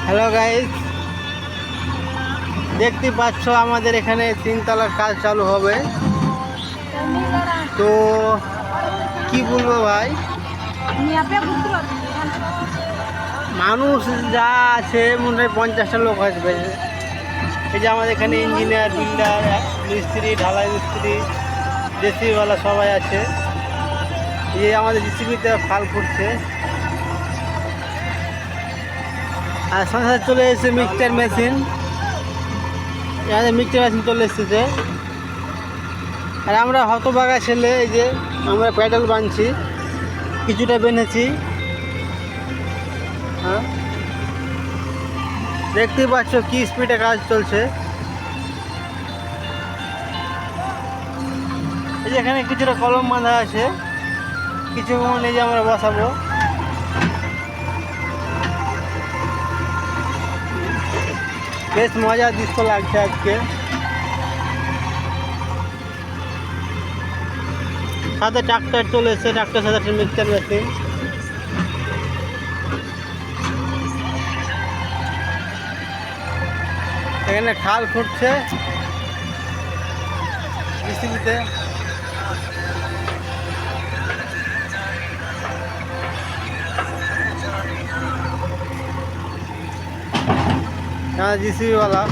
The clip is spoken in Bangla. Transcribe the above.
হ্যালো গাইস, দেখতে পাচ্ছ আমাদের এখানে 3 তলার কাজ চালু হবে। তো কি বলবো ভাই, মানুষ যা আছে মনে হয় 50টা লোক আসবে। এই যে আমাদের এখানে ইঞ্জিনিয়ার, বিল্ডার, মিস্ত্রি, ঢালাই মিস্ত্রি, জেসিবিওয়ালা সবাই আছে। এই আমাদের জেসিবিতে ফাল করছে, আর সাথে সাথে চলে এসেছে মিক্সচার মেশিন। মিক্সচার মেশিন চলে এসেছে। আর আমরা হতভাগা ছেলে, এই যে আমরা প্যাডেল বানছি, কিছুটা বেঁধেছি। হ্যাঁ, দেখতেই পাচ্ছ কি স্পিডে কাজ চলছে। এই যে এখানে কিছুটা কলম বাঁধা আছে, কিছুক্ষণ এই যে আমরা বসাবো। বেশ মজার দৃশ্য লাগছে আজকে। সাথে ট্রাক্টর চলে এসছে, ট্রাক্টর সাথে মিক্সচার মেশিন। এখানে খাল ফুটছে জিসিবিতে। জিসিবিওয়ালা